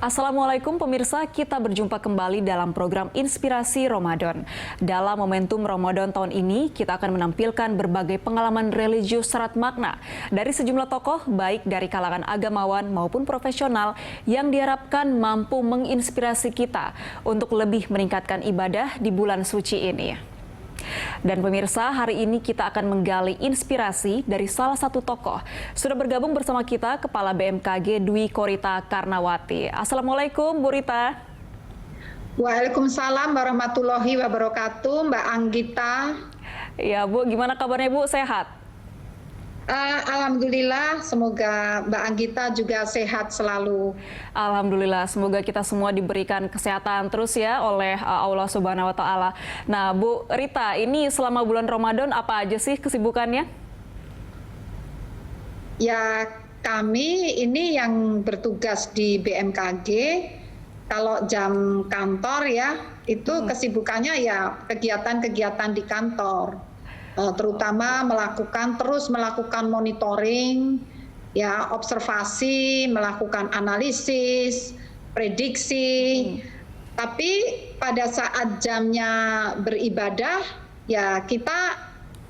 Assalamualaikum pemirsa, kita berjumpa kembali dalam program Inspirasi Ramadan. Dalam momentum Ramadan tahun ini, kita akan menampilkan berbagai pengalaman religius syarat makna dari sejumlah tokoh, baik dari kalangan agamawan maupun profesional, yang diharapkan mampu menginspirasi kita untuk lebih meningkatkan ibadah di bulan suci ini. Dan pemirsa, hari ini kita akan menggali inspirasi dari salah satu tokoh. Sudah bergabung bersama kita Kepala BMKG Dwi Korita Karnawati. Assalamualaikum Bu Rita. Waalaikumsalam warahmatullahi wabarakatuh, Mbak Anggita. Ya Bu, gimana kabarnya Bu? Sehat? Alhamdulillah, semoga Mbak Anggita juga sehat selalu. Alhamdulillah, semoga kita semua diberikan kesehatan terus ya oleh Allah Subhanahu wa Ta'ala. Nah Bu Rita, ini selama bulan Ramadan apa aja sih kesibukannya? Ya, kami ini yang bertugas di BMKG, kalau jam kantor ya, itu kesibukannya ya kegiatan-kegiatan di kantor. Terutama terus melakukan monitoring, ya observasi, melakukan analisis, prediksi. Tapi pada saat jamnya beribadah, ya kita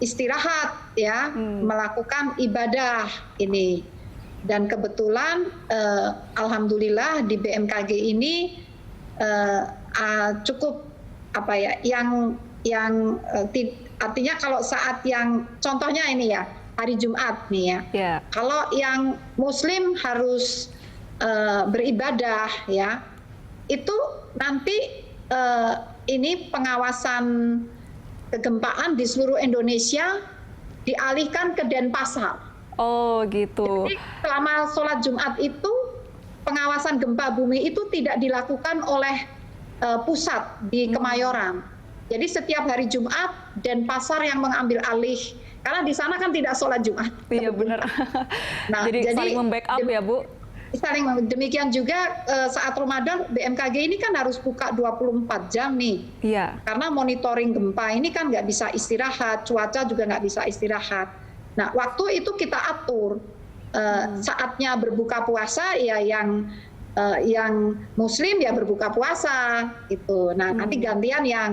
istirahat ya, melakukan ibadah ini. Dan kebetulan alhamdulillah di BMKG ini cukup artinya kalau saat yang contohnya ini ya hari Jumat nih ya. Yeah. Kalau yang Muslim harus beribadah ya, itu nanti ini pengawasan kegempaan di seluruh Indonesia dialihkan ke Denpasar. Oh gitu. Jadi selama sholat Jumat itu pengawasan gempa bumi itu tidak dilakukan oleh pusat di Kemayoran. Jadi setiap hari Jumat Denpasar yang mengambil alih, karena di sana kan tidak sholat Jumat. Iya benar. Nah, jadi saling membackup ya Bu. Demikian juga saat Ramadan BMKG ini kan harus buka 24 jam nih. Iya. Karena monitoring gempa ini kan nggak bisa istirahat, cuaca juga nggak bisa istirahat. Nah waktu itu kita atur saatnya berbuka puasa ya yang Muslim ya berbuka puasa gitu. Nah nanti gantian yang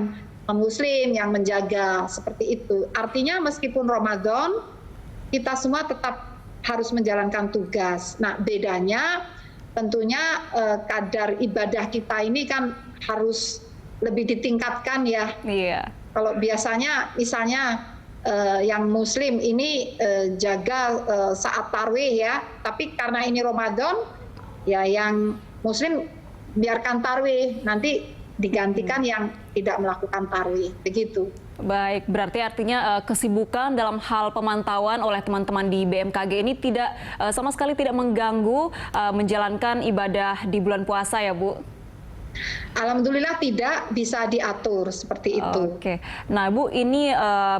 Muslim yang menjaga seperti itu. Artinya meskipun Ramadan kita semua tetap harus menjalankan tugas. Nah bedanya tentunya kadar ibadah kita ini kan harus lebih ditingkatkan ya. Iya. Kalau biasanya misalnya yang Muslim ini jaga saat tarwih ya, tapi karena ini Ramadan ya yang Muslim biarkan tarwih, nanti digantikan yang tidak melakukan tarwih, begitu. Baik, berarti artinya kesibukan dalam hal pemantauan oleh teman-teman di BMKG ini tidak sama sekali tidak mengganggu menjalankan ibadah di bulan puasa ya Bu? Alhamdulillah tidak, bisa diatur seperti itu. Oke. Nah Bu, ini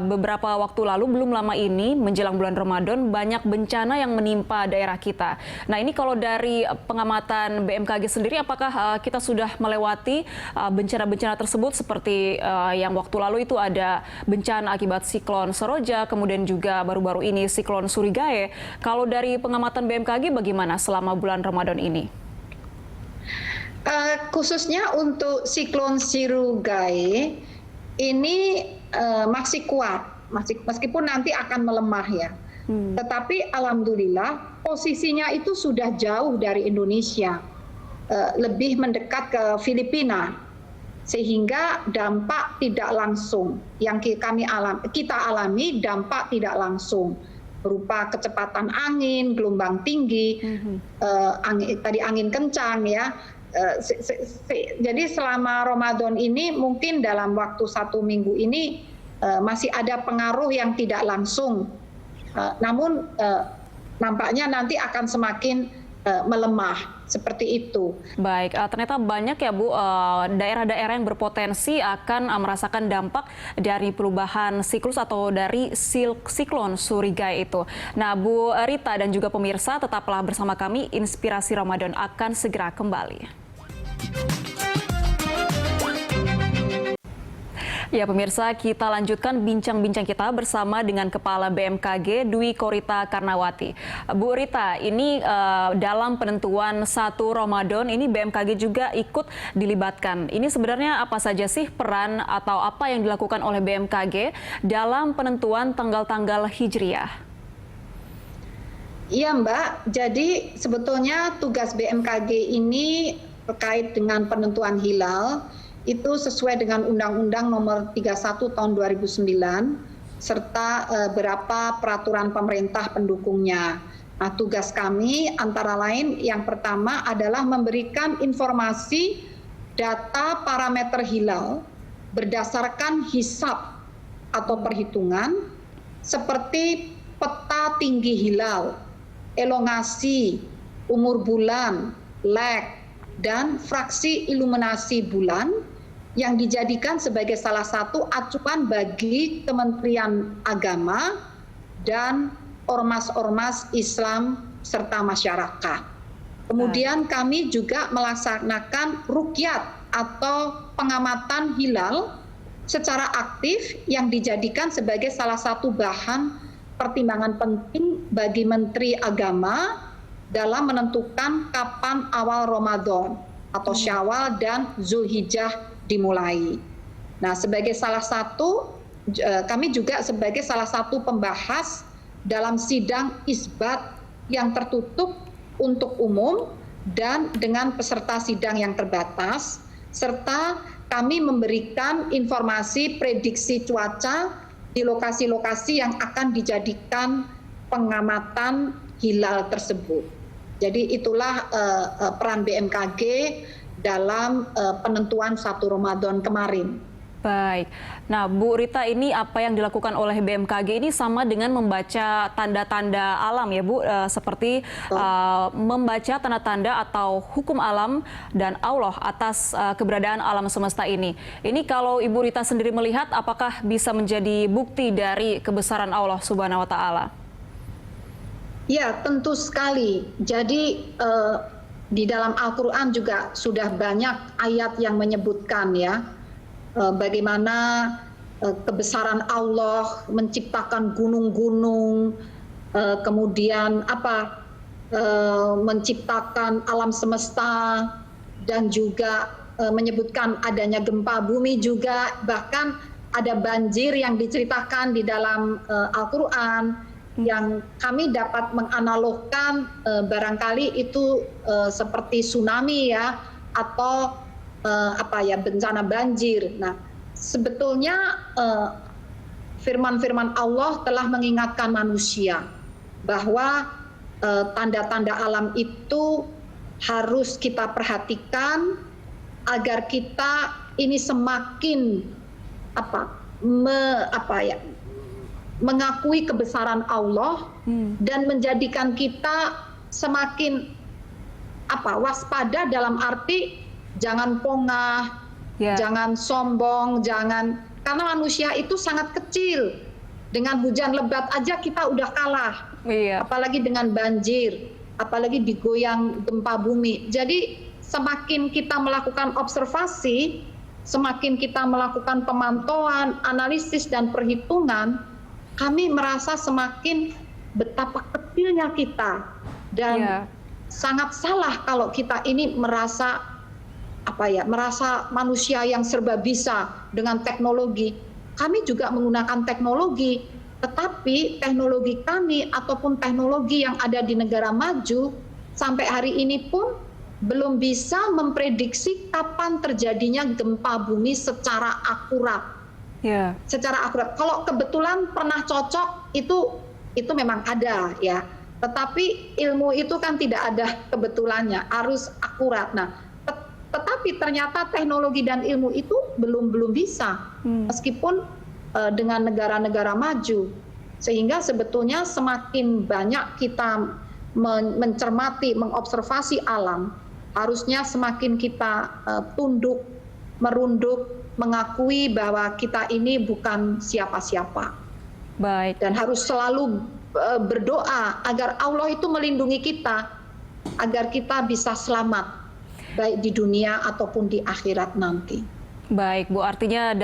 beberapa waktu lalu, belum lama ini menjelang bulan Ramadan, banyak bencana yang menimpa daerah kita. Nah ini kalau dari pengamatan BMKG sendiri, apakah kita sudah melewati bencana-bencana tersebut seperti yang waktu lalu itu ada bencana akibat siklon Seroja, kemudian juga baru-baru ini siklon Surigae. Kalau dari pengamatan BMKG bagaimana selama bulan Ramadan ini? Khususnya untuk siklon Surigae ini masih kuat, meskipun nanti akan melemah ya. Tetapi alhamdulillah posisinya itu sudah jauh dari Indonesia, lebih mendekat ke Filipina, sehingga dampak tidak langsung yang kita alami dampak tidak langsung berupa kecepatan angin, gelombang tinggi, angin kencang ya. Jadi selama Ramadan ini mungkin dalam waktu 1 minggu ini masih ada pengaruh yang tidak langsung, namun nampaknya nanti akan semakin melemah seperti itu. Baik, ternyata banyak ya Bu daerah-daerah yang berpotensi akan merasakan dampak dari perubahan siklus atau dari siklon Surigae itu. Nah Bu Rita dan juga pemirsa, tetaplah bersama kami, Inspirasi Ramadan akan segera kembali. Ya pemirsa, kita lanjutkan bincang-bincang kita bersama dengan Kepala BMKG Dwi Korita Karnawati. Bu Rita, ini dalam penentuan 1 Ramadan ini BMKG juga ikut dilibatkan. Ini sebenarnya apa saja sih peran atau apa yang dilakukan oleh BMKG dalam penentuan tanggal-tanggal Hijriah? Iya Mbak, jadi sebetulnya tugas BMKG ini terkait dengan penentuan hilal itu sesuai dengan Undang-Undang Nomor 31 Tahun 2009 serta beberapa peraturan pemerintah pendukungnya. Nah, tugas kami antara lain yang pertama adalah memberikan informasi data parameter hilal berdasarkan hisab atau perhitungan seperti peta tinggi hilal, elongasi, umur bulan, leg, dan fraksi iluminasi bulan yang dijadikan sebagai salah satu acuan bagi Kementerian Agama dan ormas-ormas Islam serta masyarakat. Kemudian kami juga melaksanakan ruqyat atau pengamatan hilal secara aktif yang dijadikan sebagai salah satu bahan pertimbangan penting bagi Menteri Agama dalam menentukan kapan awal Ramadan atau Syawal dan Zulhijjah dimulai. Nah, sebagai salah satu, kami juga sebagai salah satu pembahas dalam sidang isbat yang tertutup untuk umum dan dengan peserta sidang yang terbatas, serta kami memberikan informasi prediksi cuaca di lokasi-lokasi yang akan dijadikan pengamatan hilal tersebut. Jadi itulah peran BMKG dalam penentuan 1 Ramadan kemarin. Baik. Nah, Bu Rita, ini apa yang dilakukan oleh BMKG ini sama dengan membaca tanda-tanda alam ya Bu, seperti membaca tanda-tanda atau hukum alam dan Allah atas keberadaan alam semesta ini. Ini kalau Ibu Rita sendiri melihat, apakah bisa menjadi bukti dari kebesaran Allah Subhanahu wa Ta'ala? Ya, tentu sekali. Jadi di dalam Al-Quran juga sudah banyak ayat yang menyebutkan ya bagaimana kebesaran Allah menciptakan gunung-gunung, kemudian menciptakan alam semesta dan juga menyebutkan adanya gempa bumi juga, bahkan ada banjir yang diceritakan di dalam Al-Quran yang kami dapat menganalogkan barangkali itu seperti tsunami ya atau bencana banjir. Nah, sebetulnya firman-firman Allah telah mengingatkan manusia bahwa tanda-tanda alam itu harus kita perhatikan agar kita ini semakin mengakui kebesaran Allah dan menjadikan kita semakin waspada dalam arti jangan pongah, jangan sombong, karena manusia itu sangat kecil. Dengan hujan lebat aja kita udah kalah, apalagi dengan banjir, apalagi digoyang gempa bumi. Jadi semakin kita melakukan observasi, semakin kita melakukan pemantauan, analisis dan perhitungan, kami merasa semakin betapa kecilnya kita dan sangat salah kalau kita ini merasa manusia yang serba bisa dengan teknologi. Kami juga menggunakan teknologi, tetapi teknologi kami ataupun teknologi yang ada di negara maju sampai hari ini pun belum bisa memprediksi kapan terjadinya gempa bumi secara akurat. Secara akurat. Kalau kebetulan pernah cocok itu memang ada ya. Tetapi ilmu itu kan tidak ada kebetulannya, harus akurat. Nah, tetapi ternyata teknologi dan ilmu itu belum bisa, meskipun dengan negara-negara maju. Sehingga sebetulnya semakin banyak kita mencermati, mengobservasi alam, harusnya semakin kita tunduk, merunduk, mengakui bahwa kita ini bukan siapa-siapa. Baik. Dan harus selalu berdoa agar Allah itu melindungi kita, agar kita bisa selamat, baik di dunia ataupun di akhirat nanti. Baik, Bu. Artinya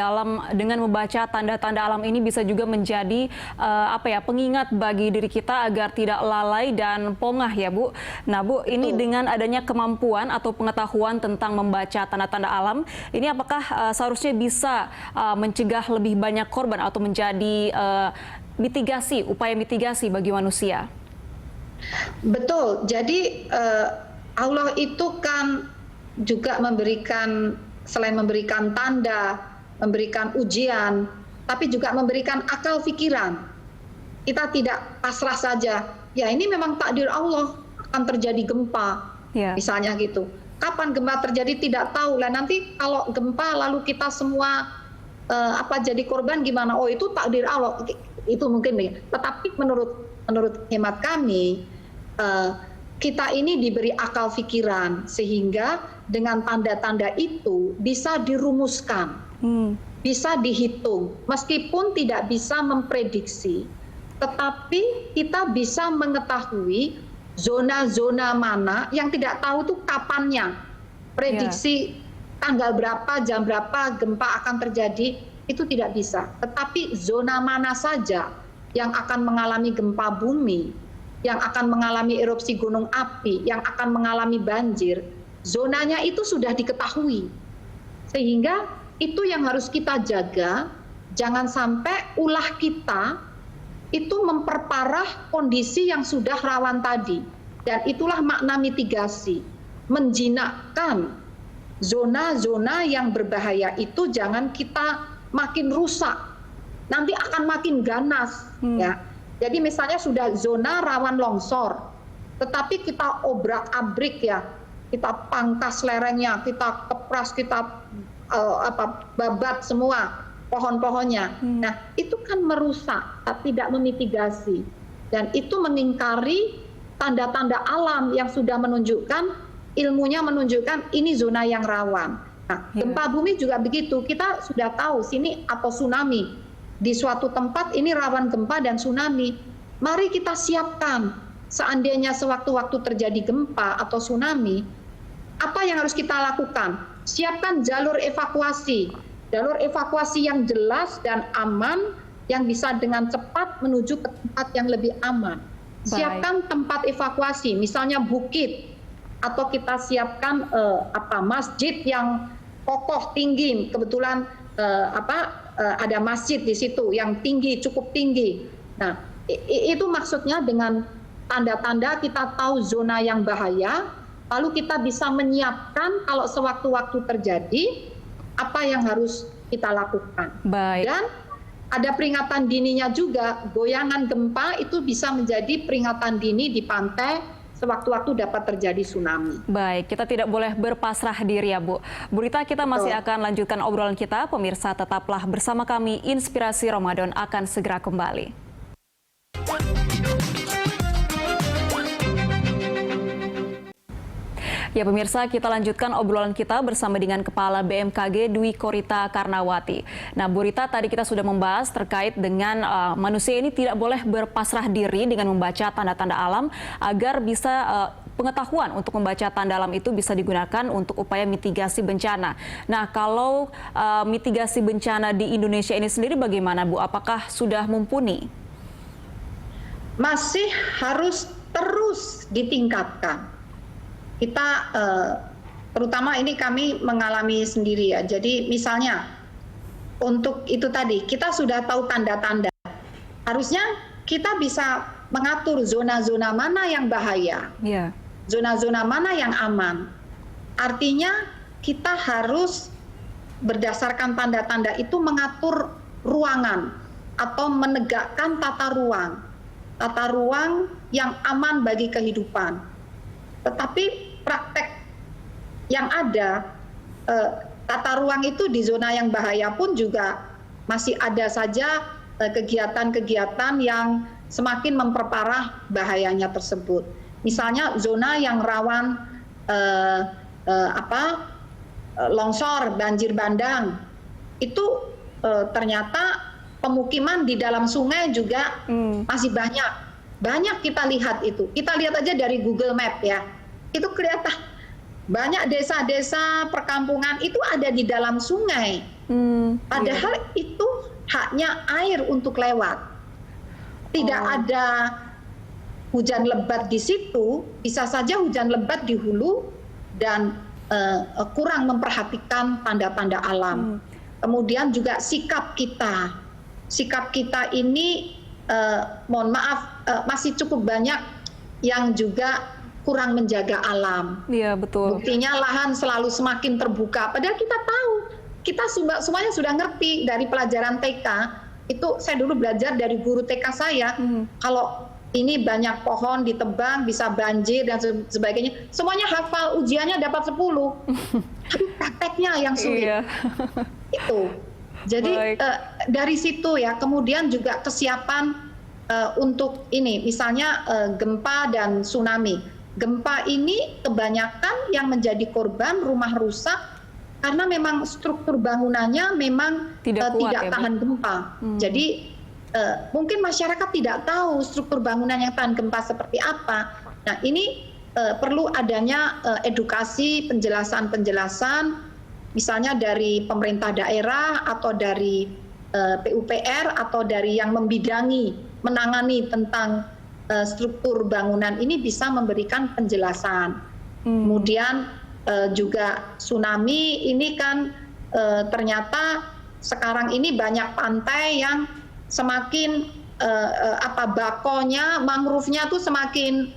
dengan membaca tanda-tanda alam ini bisa juga menjadi pengingat bagi diri kita agar tidak lalai dan pongah ya, Bu. Nah, Bu, ini dengan adanya kemampuan atau pengetahuan tentang membaca tanda-tanda alam, ini apakah seharusnya bisa mencegah lebih banyak korban atau menjadi upaya mitigasi bagi manusia? Betul. Jadi Allah itu kan juga selain memberikan tanda, memberikan ujian, tapi juga memberikan akal pikiran. Kita tidak pasrah saja. Ya ini memang takdir Allah akan terjadi gempa, misalnya gitu. Kapan gempa terjadi tidak tahu. Lah nanti kalau gempa lalu kita semua jadi korban gimana? Oh itu takdir Allah. Itu mungkin. Tetapi menurut hemat kami, kita ini diberi akal pikiran sehingga dengan tanda-tanda itu bisa dirumuskan, bisa dihitung, meskipun tidak bisa memprediksi, tetapi kita bisa mengetahui zona-zona mana yang tidak tahu tuh kapannya, prediksi tanggal berapa, jam berapa gempa akan terjadi, itu tidak bisa. Tetapi zona mana saja yang akan mengalami gempa bumi, yang akan mengalami erupsi gunung api, yang akan mengalami banjir, zonanya itu sudah diketahui. Sehingga itu yang harus kita jaga, jangan sampai ulah kita itu memperparah kondisi yang sudah rawan tadi. Dan itulah makna mitigasi, menjinakkan zona-zona yang berbahaya itu jangan kita makin rusak, nanti akan makin ganas. Ya. Jadi misalnya sudah zona rawan longsor, tetapi kita obrak-abrik ya, kita pangkas lerengnya, kita kepras, kita babat semua pohon-pohonnya. Nah itu kan merusak, tidak memitigasi, dan itu mengingkari tanda-tanda alam yang sudah menunjukkan, ilmunya menunjukkan ini zona yang rawan. Nah gempa bumi juga begitu, kita sudah tahu sini atau tsunami. Di suatu tempat ini rawan gempa dan tsunami. Mari kita siapkan, seandainya sewaktu-waktu terjadi gempa atau tsunami, apa yang harus kita lakukan? Siapkan jalur evakuasi yang jelas dan aman, yang bisa dengan cepat menuju ke tempat yang lebih aman. Siapkan tempat evakuasi, misalnya bukit, atau kita siapkan masjid yang kokoh tinggi, kebetulan ada masjid di situ yang tinggi, cukup tinggi. Nah, itu maksudnya dengan tanda-tanda kita tahu zona yang bahaya, lalu kita bisa menyiapkan kalau sewaktu-waktu terjadi, apa yang harus kita lakukan. Baik. Dan ada peringatan dininya juga, goyangan gempa itu bisa menjadi peringatan dini di pantai, sewaktu-waktu dapat terjadi tsunami. Baik, kita tidak boleh berpasrah diri ya Bu. Bu Rita, kita masih akan lanjutkan obrolan kita. Pemirsa tetaplah bersama kami, Inspirasi Ramadan akan segera kembali. Ya pemirsa, kita lanjutkan obrolan kita bersama dengan Kepala BMKG Dwi Korita Karnawati. Nah Bu Rita, tadi kita sudah membahas terkait dengan manusia ini tidak boleh berpasrah diri dengan membaca tanda-tanda alam agar bisa pengetahuan untuk membaca tanda alam itu bisa digunakan untuk upaya mitigasi bencana. Nah kalau mitigasi bencana di Indonesia ini sendiri bagaimana Bu? Apakah sudah mumpuni? Masih harus terus ditingkatkan. Kita terutama ini kami mengalami sendiri ya. Jadi misalnya untuk itu tadi kita sudah tahu tanda-tanda. Harusnya kita bisa mengatur zona-zona mana yang bahaya, zona-zona mana yang aman. Artinya kita harus berdasarkan tanda-tanda itu mengatur ruangan atau menegakkan tata ruang yang aman bagi kehidupan. Tetapi praktek yang ada, tata ruang itu di zona yang bahaya pun juga masih ada saja kegiatan-kegiatan yang semakin memperparah bahayanya tersebut. Misalnya zona yang rawan longsor, banjir bandang, itu ternyata pemukiman di dalam sungai juga masih banyak kita lihat itu. Kita lihat aja dari Google Map ya, itu kelihatan Banyak desa-desa perkampungan itu ada di dalam sungai. Padahal itu haknya air untuk lewat. Tidak ada hujan lebat di situ, bisa saja hujan lebat di hulu dan kurang memperhatikan tanda-tanda alam. Kemudian juga sikap kita ini mohon maaf masih cukup banyak yang juga kurang menjaga alam. Iya, betul. Buktinya lahan selalu semakin terbuka. Padahal kita tahu, kita semuanya sudah ngerti dari pelajaran TK. Itu saya dulu belajar dari guru TK saya. Kalau ini banyak pohon ditebang, bisa banjir dan sebagainya. Semuanya hafal, ujiannya dapat 10. Tapi prakteknya yang sulit. Iya. Itu. Jadi dari situ ya, kemudian juga kesiapan untuk ini, misalnya gempa dan tsunami. Gempa ini kebanyakan yang menjadi korban rumah rusak karena memang struktur bangunannya memang tidak tahan gempa. Jadi mungkin masyarakat tidak tahu struktur bangunan yang tahan gempa seperti apa. Nah ini perlu adanya edukasi, penjelasan-penjelasan, misalnya dari pemerintah daerah atau dari PUPR atau dari yang membidangi, menangani tentang struktur bangunan ini bisa memberikan penjelasan. Kemudian juga tsunami ini kan ternyata sekarang ini banyak pantai yang semakin bakonya, mangrove-nya tuh semakin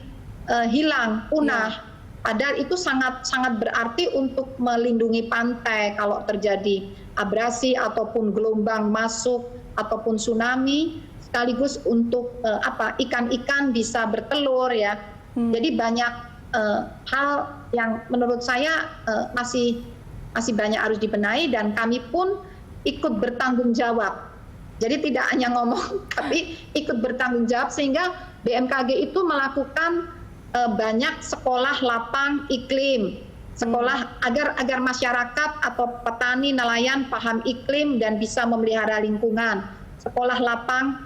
hilang, punah. Padahal itu sangat berarti untuk melindungi pantai kalau terjadi abrasi ataupun gelombang masuk ataupun tsunami. Sekaligus untuk ikan-ikan bisa bertelur ya. Jadi banyak hal yang menurut saya masih banyak harus dibenahi dan kami pun ikut bertanggung jawab. Jadi tidak hanya ngomong tapi ikut bertanggung jawab sehingga BMKG itu melakukan banyak sekolah lapang iklim. Sekolah agar masyarakat atau petani nelayan paham iklim dan bisa memelihara lingkungan. Sekolah lapang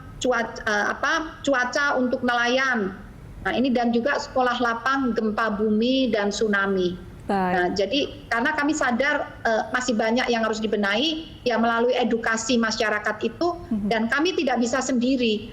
cuaca untuk nelayan. Nah ini dan juga sekolah lapang gempa bumi dan tsunami. Nah, jadi karena kami sadar masih banyak yang harus dibenahi ya melalui edukasi masyarakat itu dan kami tidak bisa sendiri.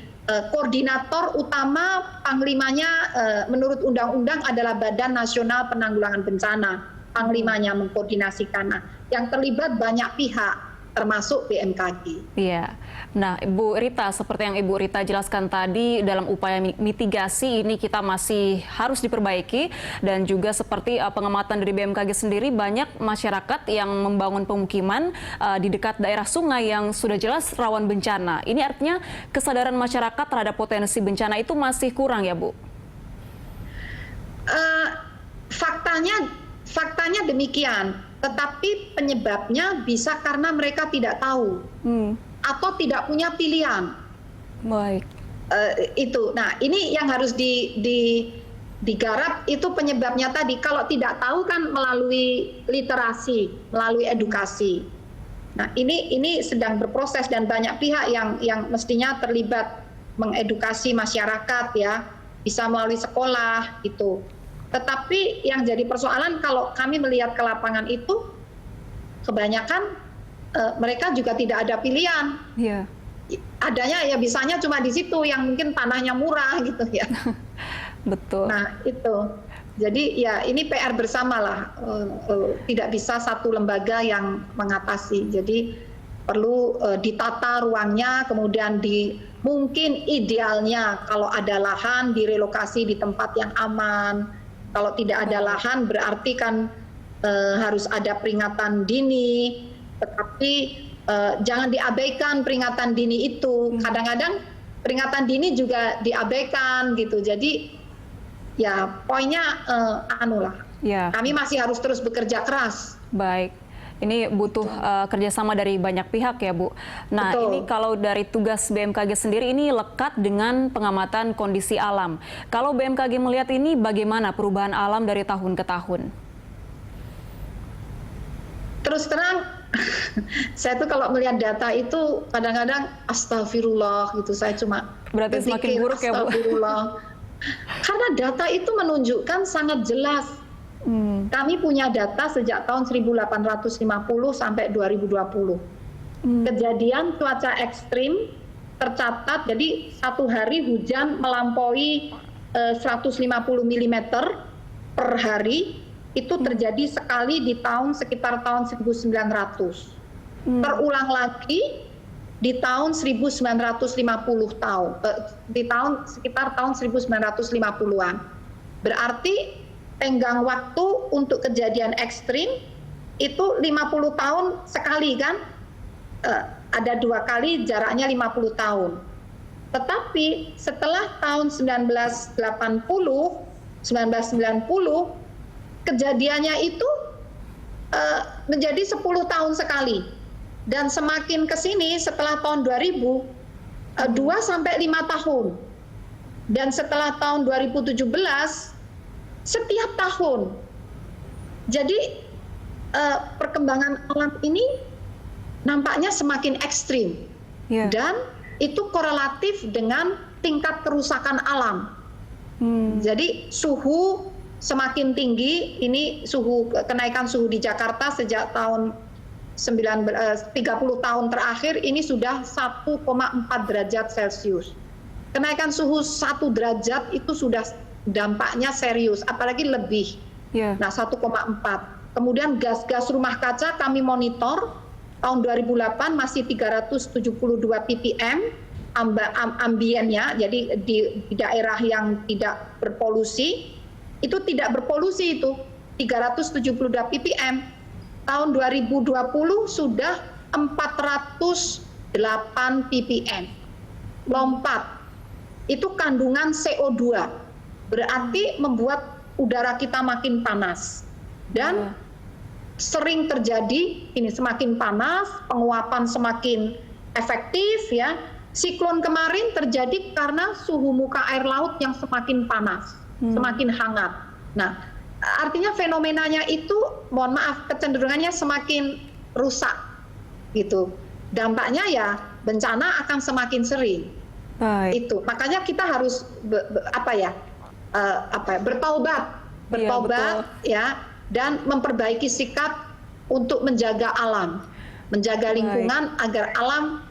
Koordinator utama panglimanya menurut undang-undang adalah Badan Nasional Penanggulangan Bencana. Panglimanya mengkoordinasikan. Nah, yang terlibat banyak pihak termasuk BMKG. Iya. Nah, Ibu Rita, seperti yang Ibu Rita jelaskan tadi, dalam upaya mitigasi ini kita masih harus diperbaiki dan juga seperti pengamatan dari BMKG sendiri, banyak masyarakat yang membangun pemukiman di dekat daerah sungai yang sudah jelas rawan bencana. Ini artinya kesadaran masyarakat terhadap potensi bencana itu masih kurang ya, Bu? Faktanya demikian. Tetapi penyebabnya bisa karena mereka tidak tahu atau tidak punya pilihan. Baik. Itu. Nah, ini yang harus digarap itu penyebabnya tadi. Kalau tidak tahu kan melalui literasi, melalui edukasi. Nah, ini sedang berproses dan banyak pihak yang mestinya terlibat mengedukasi masyarakat ya, bisa melalui sekolah itu. Tetapi yang jadi persoalan kalau kami melihat ke lapangan itu, kebanyakan mereka juga tidak ada pilihan. Yeah. Adanya ya bisanya cuma di situ yang mungkin tanahnya murah gitu ya. Betul. Nah itu, jadi ya ini PR bersama lah. Tidak bisa satu lembaga yang mengatasi. Jadi perlu ditata ruangnya, kemudian mungkin idealnya kalau ada lahan direlokasi di tempat yang aman. Kalau tidak ada lahan berarti kan harus ada peringatan dini, tetapi jangan diabaikan peringatan dini itu. Kadang-kadang peringatan dini juga diabaikan gitu. Jadi ya poinnya ya. Kami masih harus terus bekerja keras. Baik. Ini butuh kerjasama dari banyak pihak ya, Bu. Nah, Betul. Ini kalau dari tugas BMKG sendiri ini lekat dengan pengamatan kondisi alam. Kalau BMKG melihat ini bagaimana perubahan alam dari tahun ke tahun? Terus terang, saya tuh kalau melihat data itu kadang-kadang astagfirullah gitu. Saya cuma berarti semakin buruk ya, Bu? Karena data itu menunjukkan sangat jelas Kami punya data sejak tahun 1850 sampai 2020. Kejadian cuaca ekstrim tercatat, jadi satu hari hujan melampaui 150 mm per hari, itu terjadi sekali di sekitar tahun 1900. Terulang lagi di tahun 1950 sekitar tahun 1950-an. Berarti tenggang waktu untuk kejadian ekstrim itu 50 tahun sekali kan? Ada 2 kali jaraknya 50 tahun. Tetapi setelah tahun 1990, kejadiannya itu menjadi 10 tahun sekali. Dan semakin ke sini setelah tahun 2000, 2 sampai 5 tahun. Dan setelah tahun 2017, setiap tahun. Jadi perkembangan alam ini nampaknya semakin ekstrim, dan itu korelatif dengan tingkat kerusakan alam. Jadi suhu semakin tinggi, ini kenaikan suhu di Jakarta sejak tahun 30 tahun terakhir ini sudah 1,4 derajat Celcius. Kenaikan suhu 1 derajat itu sudah dampaknya serius, apalagi lebih. Nah, 1,4. Kemudian gas-gas rumah kaca kami monitor. Tahun 2008 masih 372 ppm ambiennya, jadi di daerah yang tidak berpolusi, itu tidak berpolusi itu 372 ppm. Tahun 2020 sudah 408 ppm. Lompat. Itu kandungan CO2. Berarti membuat udara kita makin panas. Dan sering terjadi ini semakin panas, penguapan semakin efektif ya. Siklon kemarin terjadi karena suhu muka air laut yang semakin panas, semakin hangat. Nah, artinya fenomenanya itu, mohon maaf, kecenderungannya semakin rusak gitu. Dampaknya ya bencana akan semakin sering. Itu makanya kita harus bertaubat ya, dan memperbaiki sikap untuk menjaga alam, menjaga lingkungan agar alam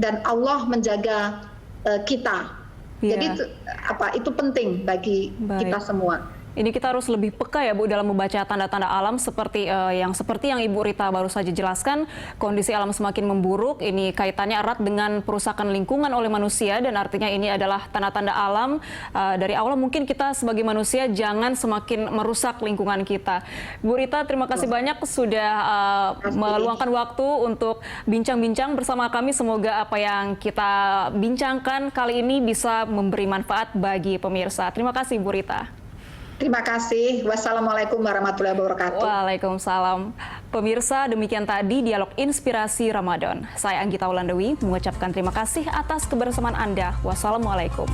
dan Allah menjaga kita. Jadi itu penting bagi kita semua. Ini kita harus lebih peka ya Bu dalam membaca tanda-tanda alam seperti yang Ibu Rita baru saja jelaskan. Kondisi alam semakin memburuk, ini kaitannya erat dengan perusakan lingkungan oleh manusia, dan artinya ini adalah tanda-tanda alam dari Allah. Mungkin kita sebagai manusia jangan semakin merusak lingkungan kita. Bu Rita, terima kasih banyak sudah meluangkan waktu untuk bincang-bincang bersama kami. Semoga apa yang kita bincangkan kali ini bisa memberi manfaat bagi pemirsa. Terima kasih Bu Rita. Terima kasih. Wassalamualaikum warahmatullahi wabarakatuh. Waalaikumsalam. Pemirsa, demikian tadi dialog inspirasi Ramadan. Saya Anggita Wulandewi mengucapkan terima kasih atas kebersamaan Anda. Wassalamualaikum.